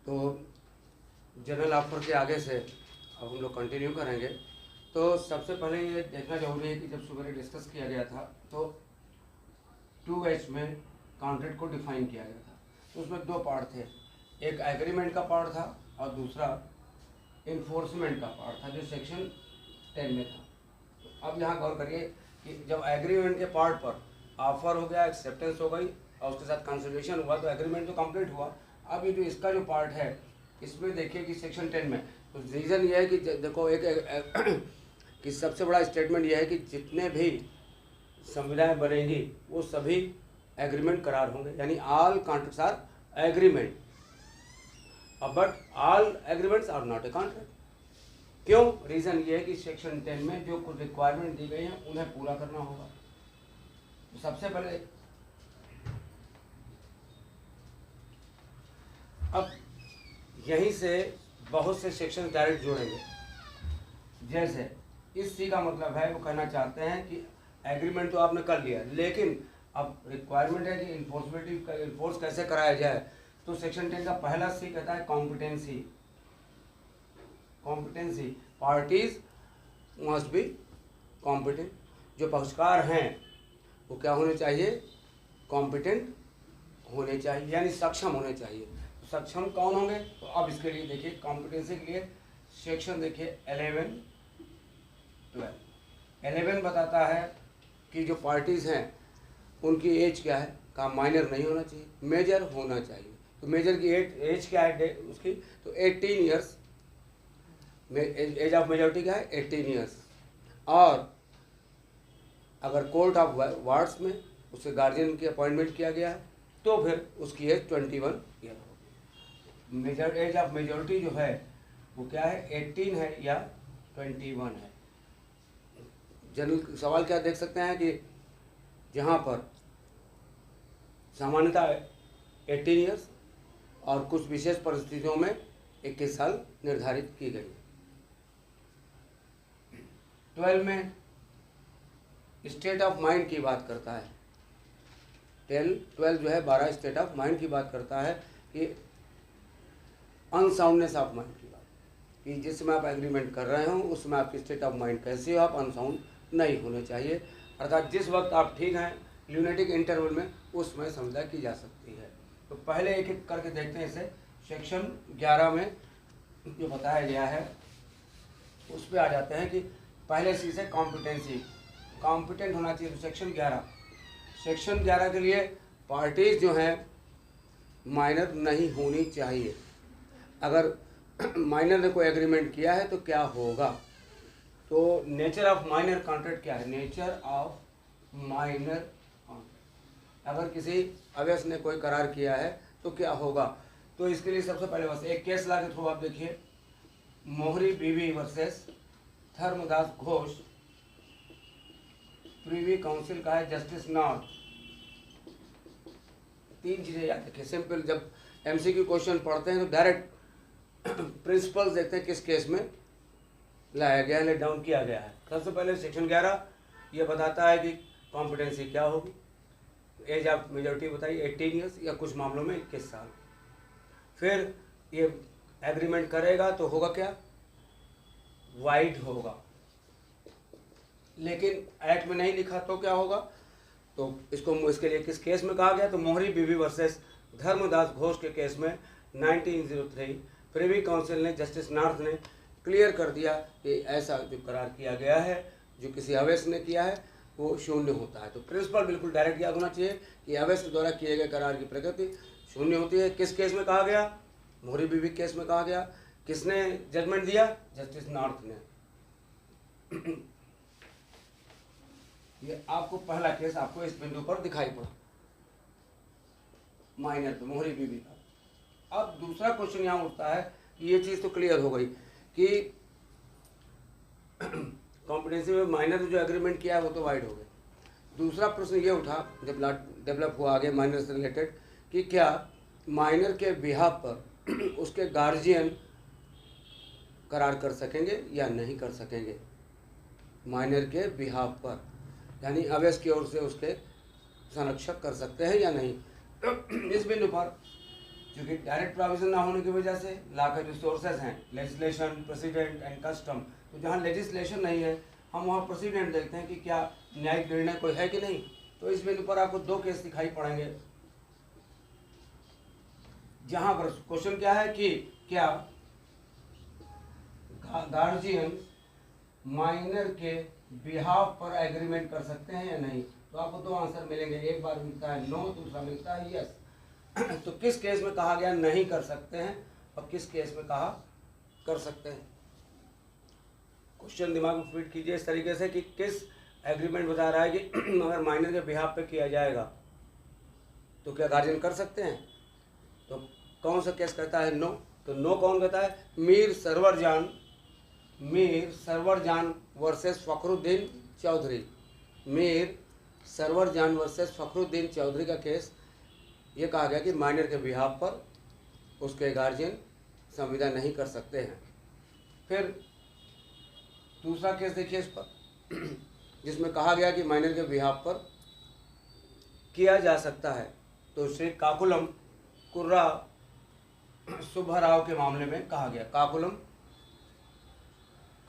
तो general offer के आगे से अब हम लोग कंटिन्यू करेंगे। तो सबसे पहले ये देखना जरूरी है कि जब सुबह डिस्कस किया गया था तो 2H में कॉन्ट्रैक्ट को डिफाइन किया गया था। तो उसमें दो पार्ट थे, एक एग्रीमेंट का पार्ट था और दूसरा इन्फोर्समेंट का पार्ट था जो सेक्शन 10 में था। तो अब यहाँ गौर करिए कि जब एग्रीमेंट के पार्ट पर ऑफर हो गया, एक्सेप्टेंस हो गई और उसके साथ कंसोलिडेशन हुआ तो एग्रीमेंट तो कंप्लीट हुआ। अब ये जो इसका जो पार्ट है इसमें देखिए कि सेक्शन 10 में तो रीज़न ये है कि देखो एक कि सबसे बड़ा स्टेटमेंट यह है कि जितने भी संविधाएं बनेंगी वो सभी एग्रीमेंट करार होंगे, यानी all contracts are agreement, but all agreements are not a contract. क्यों? रीज़न ये है कि सेक्शन 10 में जो कुछ रिक्वायरमेंट दी गई हैं उन्हें पूरा करना होगा। तो सबसे पहले अब यहीं से बहुत से सेक्शन डायरेक्ट जोड़ेंगे। जैसे इस सी का मतलब है वो कहना चाहते हैं कि एग्रीमेंट तो आपने कर लिया लेकिन अब रिक्वायरमेंट है कि इन्फोर्स कैसे कराया जाए। तो सेक्शन 10 का पहला सी कहता है competency. Competency parties must be competent. जो पक्षकार हैं वो क्या होने चाहिए? कॉम्पिटेंट होने चाहिए, यानी सक्षम होने चाहिए। तो सक्षम कौन होंगे? तो अब इसके लिए देखिए कॉम्पिटेंसी के लिए सेक्शन देखिए 11, 12। 11 बताता है कि जो पार्टीज़ हैं उनकी एज क्या है, का माइनर नहीं होना चाहिए, मेजर होना चाहिए। तो मेजर की एज क्या है उसकी? तो 18 ईयर्स। एज ऑफ मेजॉरिटी क्या है? 18 ईयर्स। और अगर कोर्ट ऑफ वार्ड्स में उसके गार्जियन की अपॉइंटमेंट किया गया है तो फिर उसकी एज 21 ईयर होगी। मेजर एज ऑफ मेजॉरिटी जो है वो क्या है? 18 है या 21 है। जनरल सवाल क्या देख सकते हैं कि जहाँ पर सामान्यतः 18 ईयर्स और कुछ विशेष परिस्थितियों में 21 साल निर्धारित की गई। 12 में स्टेट ऑफ माइंड की बात करता है। 12 जो है 12 स्टेट ऑफ माइंड की बात करता है कि अनसाउंडनेस ऑफ माइंड की बात, कि जिस समय आप एग्रीमेंट कर रहे हो उस समय आपकी स्टेट ऑफ माइंड कैसी हो, आप अनसाउंड नहीं होने चाहिए। अर्थात जिस वक्त आप ठीक हैं ल्यूनेटिक इंटरवल में उस समय समझा की जा सकती है। तो पहले एक एक करके देखते हैं इसे। सेक्शन 11 में जो बताया गया है उस पर आ जाते हैं कि पहले सी से कॉम्पिटेंसी, कॉम्पिटेंट होना चाहिए। तो सेक्शन 11 के लिए पार्टीज जो हैं माइनर नहीं होनी चाहिए। अगर माइनर ने कोई एग्रीमेंट किया है तो क्या होगा? तो नेचर ऑफ माइनर कॉन्ट्रैक्ट क्या है? नेचर ऑफ माइनर कॉन्ट्रैक्ट, अगर किसी अवयस ने कोई करार किया है तो क्या होगा? तो इसके लिए सबसे पहले बस एक केस ला के थ्रू आप देखिए, मोहरी बीवी वर्सेस धर्मदास घोष, प्रीवी काउंसिल का है जस्टिस नॉर्थ। 3 चीजें याद रखिए सिंपल। जब एमसीक्यू क्वेश्चन पढ़ते हैं तो डायरेक्ट प्रिंसिपल्स देखते हैं किस केस में लाया गया है, लेट डाउन किया गया है। सबसे पहले सेक्शन 11 ये बताता है कि कॉम्पिटेंसी क्या होगी। एज ऑफ मेजॉरिटी बताइए 18 ईयर्स या कुछ मामलों में 21 साल। फिर ये एग्रीमेंट करेगा तो होगा क्या? वाइड होगा। लेकिन एक्ट में नहीं लिखा तो क्या होगा? तो इसको इसके लिए किस केस में कहा गया? तो मोहरी बीवी वर्सेस धर्मदास घोष के केस में 1903 प्रिवी काउंसिल ने, जस्टिस नॉर्थ ने क्लियर कर दिया कि ऐसा जो करार किया गया है जो किसी अवैध ने किया है वो शून्य होता है। तो प्रिंसिपल बिल्कुल डायरेक्ट याद होना चाहिए कि अवैध के द्वारा किए गए करार की प्रकृति शून्य होती है। किस केस में कहा गया? मोहरी बीवी केस में कहा गया। किसने जजमेंट दिया? जस्टिस नॉर्थ ने। ये आपको पहला केस आपको इस बिंदु पर दिखाई पड़ा माइनर पे, मोहरी बीवी का। अब दूसरा क्वेश्चन यहाँ उठता है कि ये चीज़ तो क्लियर हो गई कि कॉम्पिटेंसी में माइनर जो एग्रीमेंट किया है वो तो वाइड हो गए। दूसरा प्रश्न ये उठा जब डेवलप हुआ आगे माइनर से रिलेटेड कि क्या माइनर के बिहाफ पर उसके गार्जियन करार कर सकेंगे या नहीं कर सकेंगे। माइनर के बिहाफ पर यानी अवैध की ओर से उसके संरक्षक कर सकते हैं या नहीं। इस बिंदु पर क्योंकि डायरेक्ट प्रोविजन ना होने की वजह से लॉ के रिसोर्सेज हैं लेजिस्लेशन, प्रेसिडेंट एंड कस्टम। तो जहाँ लेजिस्लेशन नहीं है हम वहाँ प्रेसिडेंट देखते हैं कि क्या न्यायिक निर्णय कोई है कि नहीं। तो इस बिंदु पर आपको दो केस दिखाई पड़ेंगे जहाँ पर क्वेश्चन क्या है कि क्या गार्जियन माइनर के बिहाफ पर एग्रीमेंट कर सकते हैं या नहीं। तो आपको दो आंसर मिलेंगे, एक बार मिलता है नो, दूसरा मिलता है यस। तो किस केस में कहा गया नहीं कर सकते हैं और किस केस में कहा कर सकते हैं। क्वेश्चन दिमाग में फिट कीजिए इस तरीके से कि किस एग्रीमेंट बता रहा है कि अगर माइनर के बिहाफ पे किया जाएगा तो क्या गार्जियन कर सकते हैं। तो कौन सा केस कहता है नो। तो नो कौन कहता है, मीर सरवर जान वर्सेस फखरुद्दीन चौधरी। मीर सरवर जान वर्सेस फखरुद्दीन चौधरी का केस ये कहा गया कि माइनर के बिहाफ पर उसके गार्जियन संविदा नहीं कर सकते हैं। फिर दूसरा केस देखिए इस पर जिसमें कहा गया कि माइनर के बिहाफ पर किया जा सकता है। तो श्री काकुलम कुर्रा सुब्बाराव के मामले में कहा गया,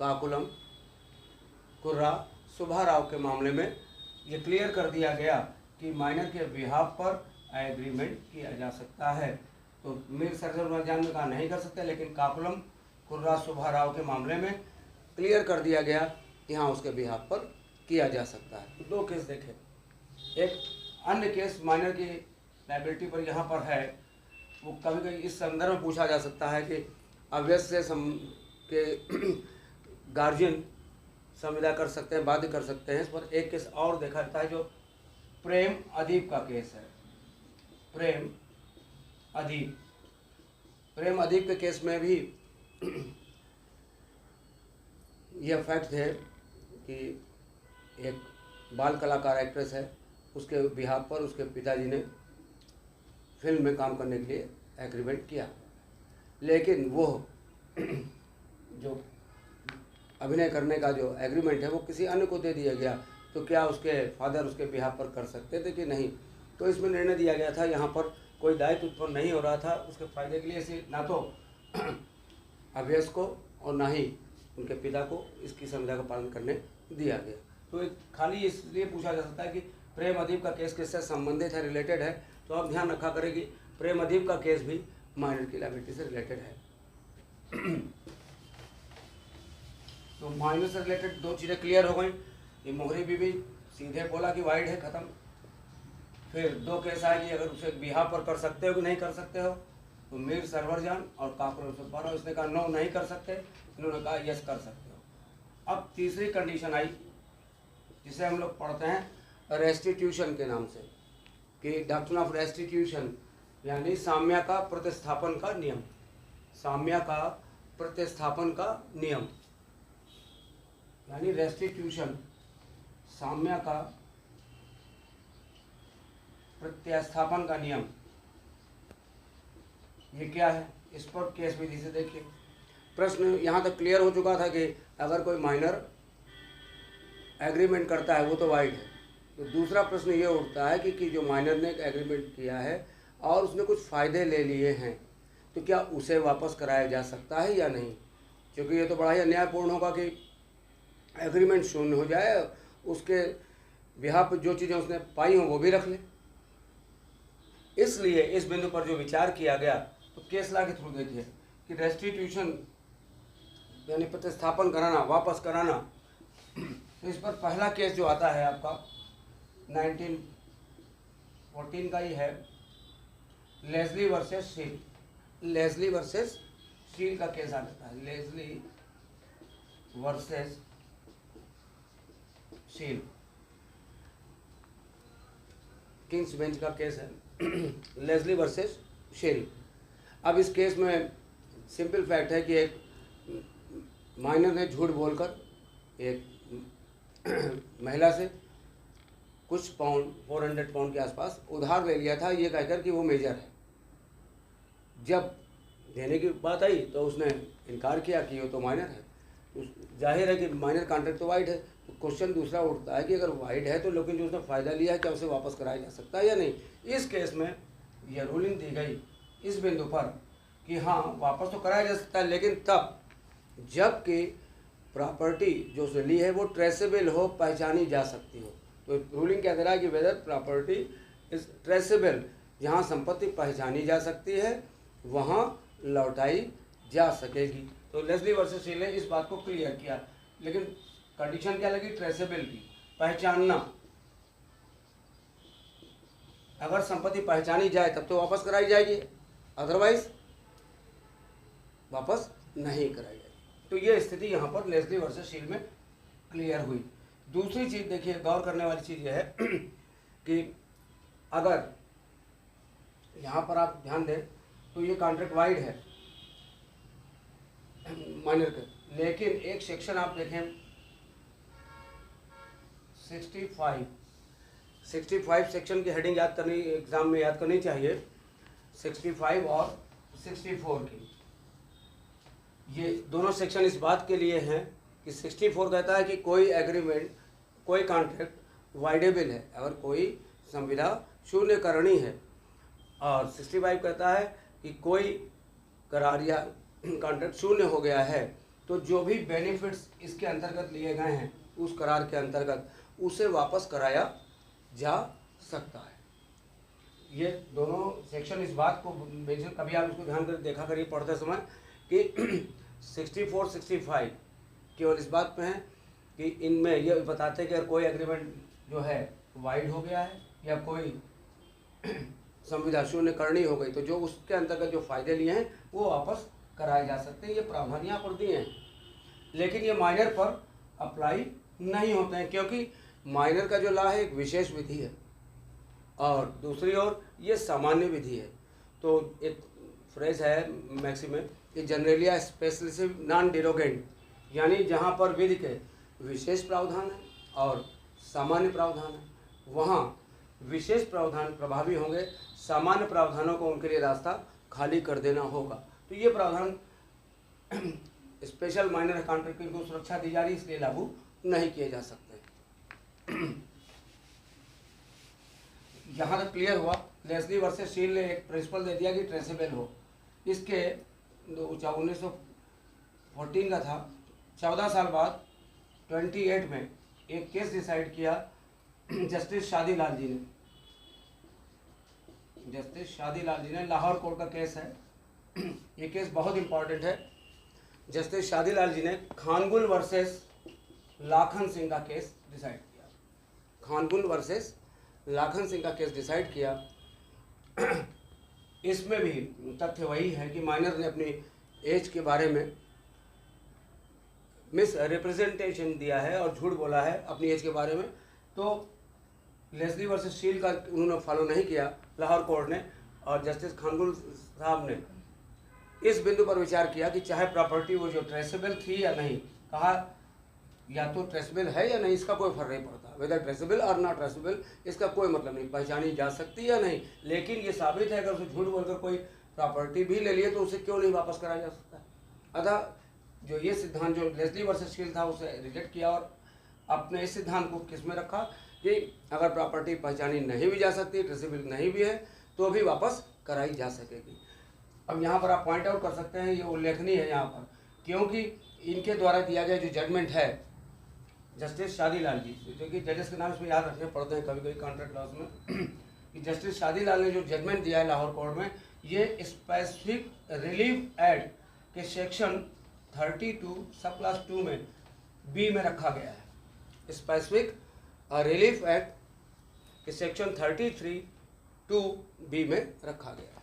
काकुलम कुर्रा सुब्बाराव के मामले में ये क्लियर कर दिया गया कि माइनर के बिहाफ पर एग्रीमेंट किया जा सकता है। तो मीर सरवर जान में कहा नहीं कर सकते, लेकिन काकुलम कुर्रा सुब्बाराव के मामले में क्लियर कर दिया गया कि हाँ उसके बिहाफ पर किया जा सकता है। दो केस देखें। एक अन्य केस माइनर की लायबिलिटी पर यहाँ पर है, वो कभी कभी इस संदर्भ में पूछा जा सकता है कि अवश्य के गार्जियन संविदा कर सकते हैं, बाध्य कर सकते हैं। इस पर एक केस और देखा जाता है जो प्रेम अदीब का केस है। प्रेम अदीब के केस में भी यह फैक्ट है कि एक बाल कलाकार एक्ट्रेस है, उसके बिहाफ पर उसके पिताजी ने फिल्म में काम करने के लिए एग्रीमेंट किया, लेकिन वो जो अभिनय करने का जो एग्रीमेंट है वो किसी अन्य को दे दिया गया। तो क्या उसके फादर उसके बिहाफ पर कर सकते थे कि नहीं। तो इसमें निर्णय दिया गया था यहाँ पर कोई दायित्व उत्पन्न नहीं हो रहा था उसके फायदे के लिए, इसे ना तो अभ्यस को और ना ही उनके पिता को इसकी संविदा का पालन करने दिया गया। तो एक खाली इसलिए पूछा जा सकता है कि प्रेम अदीब का केस किससे संबंधित है, रिलेटेड है। तो आप ध्यान रखा करें कि प्रेम अदीब का केस भी माइनर की लायबिलिटी से रिलेटेड है। तो माइनर से रिलेटेड दो चीज़ें क्लियर हो गई। ये मोहरी बीबी सीधे बोला कि वाइड है, ख़त्म। फिर दो केस आए कि अगर उसे बिहाफ पर कर सकते हो कि नहीं कर सकते हो। तो मीर सरवर जान और काकुलम सुब्बाराव, इसने कहा नो नहीं कर सकते, इन्होंने कहा यस कर सकते हो। अब तीसरी कंडीशन आई जिसे हम लोग पढ़ते हैं रेस्टिट्यूशन के नाम से, कि डॉक्ट्रिन ऑफ रेस्टिट्यूशन यानी साम्य का प्रतिस्थापन का नियम। साम्य का प्रतिस्थापन का नियम यानी रेस्टिट्यूशन, साम्य का प्रत्यास्थापन का नियम, ये क्या है। इस पर केस विधि से देखिए। प्रश्न यहाँ तक क्लियर हो चुका था कि अगर कोई माइनर एग्रीमेंट करता है वो तो वाइड है। तो दूसरा प्रश्न ये उठता है कि जो माइनर ने एग्रीमेंट किया है और उसने कुछ फ़ायदे ले लिए हैं तो क्या उसे वापस कराया जा सकता है या नहीं। क्योंकि ये तो बड़ा ही अन्यायपूर्ण होगा कि एग्रीमेंट शून्य हो जाए, उसके बिहाफ पर जो चीज़ें उसने पाई हों वो भी रख ले। इसलिए इस बिंदु पर जो विचार किया गया तो केस लॉ के थ्रू देखिए कि रेस्टिट्यूशन यानी प्रतिस्थापन कराना, वापस कराना। तो इस पर पहला केस जो आता है आपका 1914 का ही है, लेस्ली वर्सेस शील। लेस्ली वर्सेस शील का केस आ जाता है, लेस्ली वर्सेस शील, किंग्स बेंच का केस है लेस्ली वर्सेस शील। अब इस केस में सिंपल फैक्ट है कि एक माइनर ने झूठ बोलकर एक महिला से कुछ पाउंड 400 पाउंड के आसपास उधार ले लिया था, ये कहकर कि वो मेजर है। जब देने की बात आई तो उसने इनकार किया कि वो तो माइनर है। जाहिर है कि माइनर कॉन्ट्रैक्ट तो वाइड है। तो क्वेश्चन दूसरा उठता है कि अगर वाइड है तो लेकिन जो उसने फ़ायदा लिया है क्या उसे वापस कराया जा सकता है या नहीं। इस केस में यह रूलिंग दी गई इस बिंदु पर कि हाँ वापस तो कराया जा सकता है, लेकिन तब जबकि प्रॉपर्टी जो उसने ली है वो ट्रेसेबल हो, पहचानी जा सकती हो। तो रूलिंग क्या कह रहा है कि वेदर प्रॉपर्टी इज ट्रेसेबल, जहाँ संपत्ति पहचानी जा सकती है वहाँ लौटाई जा सकेगी। तो लेस्ली वर्सेस शील ने इस बात को क्लियर किया, लेकिन कंडीशन क्या लगी? ट्रेसेबल की, पहचानना। अगर संपत्ति पहचानी जाए तब तो वापस कराई जाएगी, अदरवाइज वापस नहीं कराई जाएगी। तो ये स्थिति यहाँ पर लेस्ली वर्सेस शील में क्लियर हुई। दूसरी चीज़ देखिए, गौर करने वाली चीज़ यह है कि अगर यहाँ पर आप ध्यान दें तो ये कॉन्ट्रैक्ट वाइड है माइनर के, लेकिन एक सेक्शन आप देखें 65 सेक्शन की हेडिंग याद करनी, एग्जाम में याद करनी चाहिए, 65 और 64 की। ये दोनों सेक्शन इस बात के लिए हैं कि 64 कहता है कि कोई एग्रीमेंट, कोई कॉन्ट्रैक्ट वाइडेबल है अगर कोई संविदा शून्यकरणी है, और 65 कहता है कि कोई करार या कॉन्ट्रैक्ट शून्य हो गया है तो जो भी बेनिफिट्स इसके अंतर्गत लिए गए हैं उस करार के अंतर्गत उसे वापस कराया जा सकता है। ये दोनों सेक्शन इस बात को मेंशन, कभी आप इसको ध्यान कर देखा करिए पढ़ते समय कि 64, 65 केवल इस बात पे हैं कि इनमें ये बताते हैं कि अगर कोई एग्रीमेंट जो है वाइड हो गया है या कोई संविदा शून्य करनी हो गई तो जो उसके अंतर्गत जो फायदे लिए हैं वो वापस कराए जा सकते हैं। ये प्रावधान यहाँ पर दिए हैं, लेकिन ये माइनर पर अप्लाई नहीं होते हैं, क्योंकि माइनर का जो लॉ है एक विशेष विधि है और दूसरी ओर ये सामान्य विधि है। तो एक फ्रेज है मैक्सिम में कि जनरलिया स्पेशलिसिव नॉन डिरोगेंट, यानी जहाँ पर विधि के विशेष प्रावधान है और सामान्य प्रावधान है वहाँ विशेष प्रावधान प्रभावी होंगे, सामान्य प्रावधानों को उनके लिए रास्ता खाली कर देना होगा। तो ये प्रावधान स्पेशल माइनर कॉन्ट्रैक्ट को सुरक्षा दी जा रही, इसलिए लागू नहीं किए जा सकते। यहाँ तक क्लियर हुआ। लेस्ली वर्सेस शील ने एक प्रिंसिपल दे दिया कि ट्रेसेबल हो। इसके 1914 का था, 14 साल बाद 28 में एक केस डिसाइड किया जस्टिस शादीलाल जी ने। जस्टिस शादीलाल जी ने, लाहौर कोर्ट का केस है, ये केस बहुत इंपॉर्टेंट है। जस्टिस शादीलाल जी ने खानगुल वर्सेस लाखन सिंह का केस डिसाइड किया। खानगुल वर्सेस लाखन सिंह का केस डिसाइड किया। इसमें भी तथ्य वही है कि माइनर ने अपनी एज के बारे में मिस रिप्रेजेंटेशन दिया है और झूठ बोला है अपनी एज के बारे में। तो लेस्ली वर्सेस शील का उन्होंने फॉलो नहीं किया लाहौर कोर्ट ने, और जस्टिस खानगुल साहब ने इस बिंदु पर विचार किया कि चाहे प्रॉपर्टी वो जो ट्रेसेबल थी या नहीं, कहा या तो ट्रेसेबल है या नहीं इसका कोई फर्क नहीं पड़ता, वेदर ट्रेसेबल और नॉट ट्रेसेबल इसका कोई मतलब नहीं, पहचानी जा सकती है या नहीं, लेकिन ये साबित है अगर उसे झूठ बोलकर कोई प्रॉपर्टी भी ले लिए तो उसे क्यों नहीं वापस कराया जा सकता। अतः जो ये सिद्धांत जो लेस्ली वर्सेस शील था उसे रिजेक्ट किया और अपने इस सिद्धांत को किस में रखा कि अगर प्रॉपर्टी पहचानी नहीं भी जा सकती, ट्रेसेबल नहीं भी है, तो भी वापस कराई जा सकेगी। अब यहाँ पर आप पॉइंट आउट कर सकते हैं, ये उल्लेखनीय है यहाँ पर, क्योंकि इनके द्वारा दिया गया जो जजमेंट है जस्टिस शादीलाल जी, जो कि जजेस के नाम इसमें याद रखने पड़ते हैं कभी कभी कॉन्ट्रैक्ट लॉज में, कि जस्टिस शादीलाल ने जो जजमेंट दिया है लाहौर कोर्ट में, ये स्पेसिफिक रिलीफ एक्ट के सेक्शन 32 सब क्लास 2 में बी में रखा गया है। स्पेसिफिक रिलीफ एक्ट के सेक्शन 33(2)(b) में रखा गया है।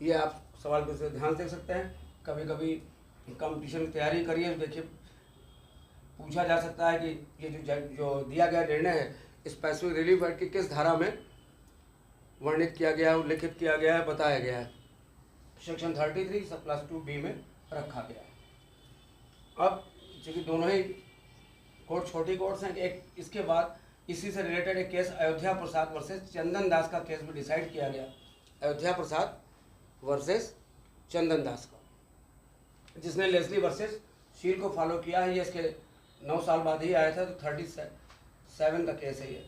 ये आप सवाल को ध्यान दे सकते हैं। कभी कभी कंपटीशन की तैयारी करिए, देखिए पूछा जा सकता है कि ये जो दिया गया निर्णय है स्पेसिफिक रिलीफ एक्ट की किस धारा में वर्णित किया गया है, उल्लेखित किया गया है, बताया गया है। सेक्शन 33 सब क्लास 2(b) में रखा गया है। अब चूँकि दोनों ही कोर्ट छोटी कोर्ट्स हैं, एक इसके बाद इसी से रिलेटेड एक केस अयोध्या प्रसाद वर्सेस चंदन दास का केस भी डिसाइड किया गया। अयोध्या प्रसाद वर्सेस चंदन दास का, जिसने लेस्ली वर्सेस शील को फॉलो किया है। ये इसके 9 साल बाद ही आया था, तो 37 का केस है ये।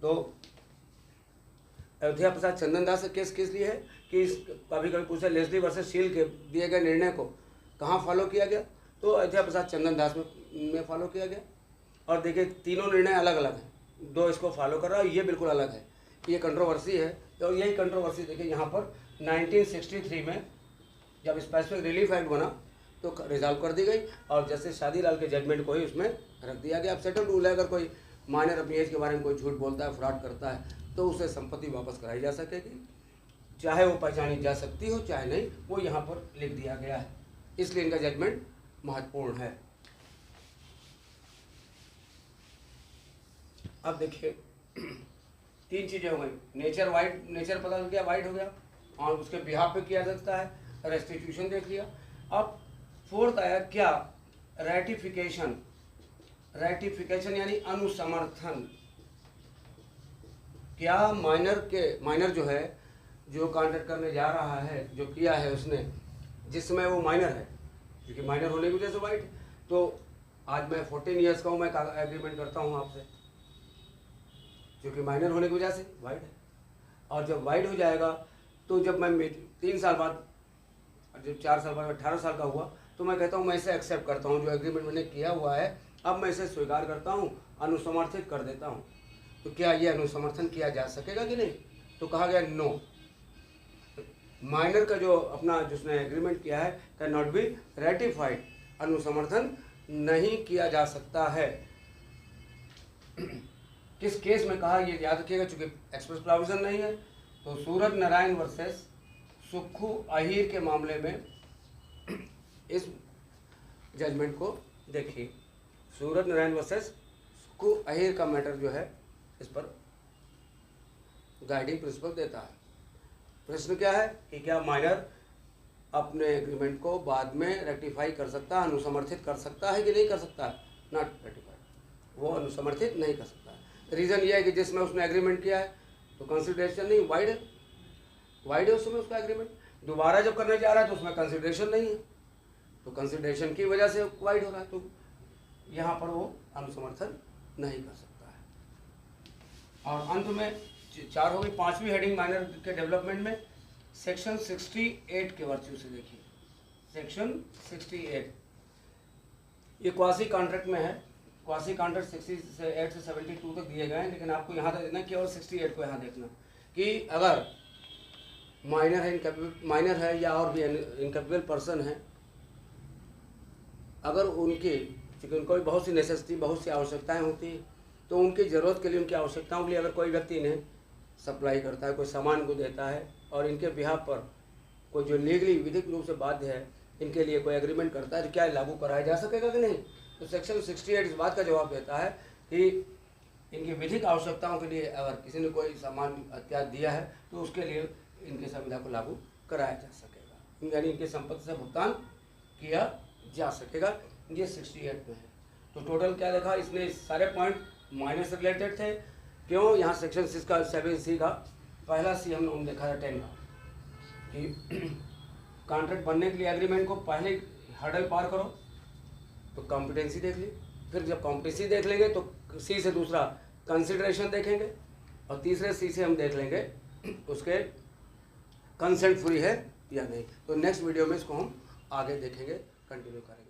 तो अयोध्या प्रसाद चंदन दास का केस किस लिए है कि इस कभी कभी पूछा लेस्ली वर्सेस शील के दिए गए निर्णय को कहाँ फॉलो किया गया, तो अयोध्या प्रसाद चंदन दास में फॉलो किया गया। और देखिए तीनों निर्णय अलग अलग हैं, दो इसको फॉलो कर रहा है, ये बिल्कुल अलग है, ये कंट्रोवर्सी है। और यही कंट्रोवर्सी देखिए यहाँ पर 1963 में जब स्पेसिफिक रिलीफ एक्ट बना तो रिजॉल्व कर दी गई और जस्टिस शादीलाल के जजमेंट को ही उसमें रख दिया गया। अब सेटल रूल है, अगर कोई माइनर अपनी एज के बारे में कोई झूठ बोलता है, फ्रॉड करता है, तो उसे संपत्ति वापस कराई जा सकेगी, चाहे वो पहचानी जा सकती हो चाहे नहीं, वो यहाँ पर लिख दिया गया है, इसलिए इनका जजमेंट महत्वपूर्ण है। अब देखिए तीन चीज़ें हो गई, नेचर वाइड, नेचर पता चल गया, वाइड हो गया, और उसके बिहाफ पे किया जाता है, रेस्टिट्यूशन देख लिया। अब फोर्थ आया क्या, रेटिफिकेशन, रेटिफिकेशन यानी अनुसमर्थन। क्या माइनर जो है, जो कॉन्ट्रैक्ट करने जा रहा है, जो किया है उसने, जिसमें वो माइनर है, क्योंकि माइनर होने की वजह से वाइड, तो आज मैं 14 ईयर्स का हूँ, मैं एग्रीमेंट करता हूँ आपसे, क्योंकि माइनर होने की वजह से वाइड है। और जब वाइड हो जाएगा तो जब मैं 3 साल बाद, जब 4 साल बाद 18 साल का हुआ, तो मैं कहता हूँ मैं इसे एक्सेप्ट करता हूँ, जो एग्रीमेंट मैंने किया हुआ है अब मैं इसे स्वीकार करता हूँ, अनुसमर्थित कर देता हूँ। तो क्या ये अनुसमर्थन किया जा सकेगा कि नहीं, तो कहा गया नो, माइनर का जो अपना जिसने एग्रीमेंट किया है कैन नॉट बी रेटिफाइड, अनुसमर्थन नहीं किया जा सकता है। किस केस में कहा, ये याद रखिएगा, चूंकि एक्सप्रेस प्रोविजन नहीं है, तो सूरत नारायण वर्सेस सुक्खू अहीर के मामले में इस जजमेंट को देखिए। सूरत नारायण वर्सेस सुक्खू अहीर का मैटर जो है, इस पर गाइडिंग प्रिंसिपल देता है। प्रश्न क्या है कि क्या माइनर अपने एग्रीमेंट को बाद में रेक्टिफाई कर सकता है, अनुसमर्थित कर सकता है कि नहीं कर सकता है, नॉट रेक्टिफाइड, वो अनुसमर्थित नहीं कर सकता है। रीज़न ये है कि जिसमें उसने एग्रीमेंट किया है तो कंसिडरेशन नहीं, वाइड है, वाइड है उसमें उसका एग्रीमेंट, दोबारा जब करने जा रहा है तो उसमें कंसिडरेशन नहीं है, तो कंसिडरेशन की वजह से वाइड हो रहा है, तो यहाँ पर वो अनुसमर्थन नहीं कर सकता है। और अंत में 4 हो गई, 5वीं हेडिंग माइनर के डेवलपमेंट में सेक्शन 68 के वर्च्यू से देखिए। सेक्शन 68 ये क्वासी कॉन्ट्रैक्ट में है, क्वासी कॉन्ट्रैक्ट 68 से 72 तक दिए गए हैं, लेकिन आपको यहाँ तक देखना, केवल 68 को यहाँ देखना कि अगर माइनर है या और भी इनकेपेबल पर्सन है, अगर उनकी, क्योंकि उनको भी बहुत सी नेसेसिटी, बहुत सी आवश्यकताएं होती हैं, तो उनकी ज़रूरत के लिए, उनकी आवश्यकताओं के लिए अगर कोई व्यक्ति इन्हें सप्लाई करता है, कोई सामान को देता है, और इनके बिहाफ पर कोई जो लीगली विधिक रूप से बाध्य है, इनके लिए कोई एग्रीमेंट करता है, तो क्या लागू कराया जा सकेगा कि नहीं। तो सेक्शन 68 इस बात का जवाब देता है कि इनकी विधिक आवश्यकताओं के लिए अगर किसी ने कोई सामान इत्यादि दिया है तो उसके लिए इनके संविधा को लागू कराया जा सकेगा, यानी इनकी संपत्ति से भुगतान किया जा सकेगा। ये 68 में है। तो टोटल क्या देखा इसने, सारे पॉइंट माइनर से रिलेटेड थे। क्यों, यहाँ सेक्शन 6 का 7C का पहला सी हमने देखा था 10 का, कि कॉन्ट्रैक्ट बनने के लिए एग्रीमेंट को पहले हर्डल पार करो, तो कॉम्पिटेंसी देख ली, फिर जब कॉम्पिटेंसी देख लेंगे तो सी से दूसरा कंसिडरेशन देखेंगे, और तीसरे सी से हम देख लेंगे उसके कंसेंट फ्री है या नहीं। तो नेक्स्ट वीडियो में इसको हम आगे देखेंगे, कंटिन्यू करेंगे।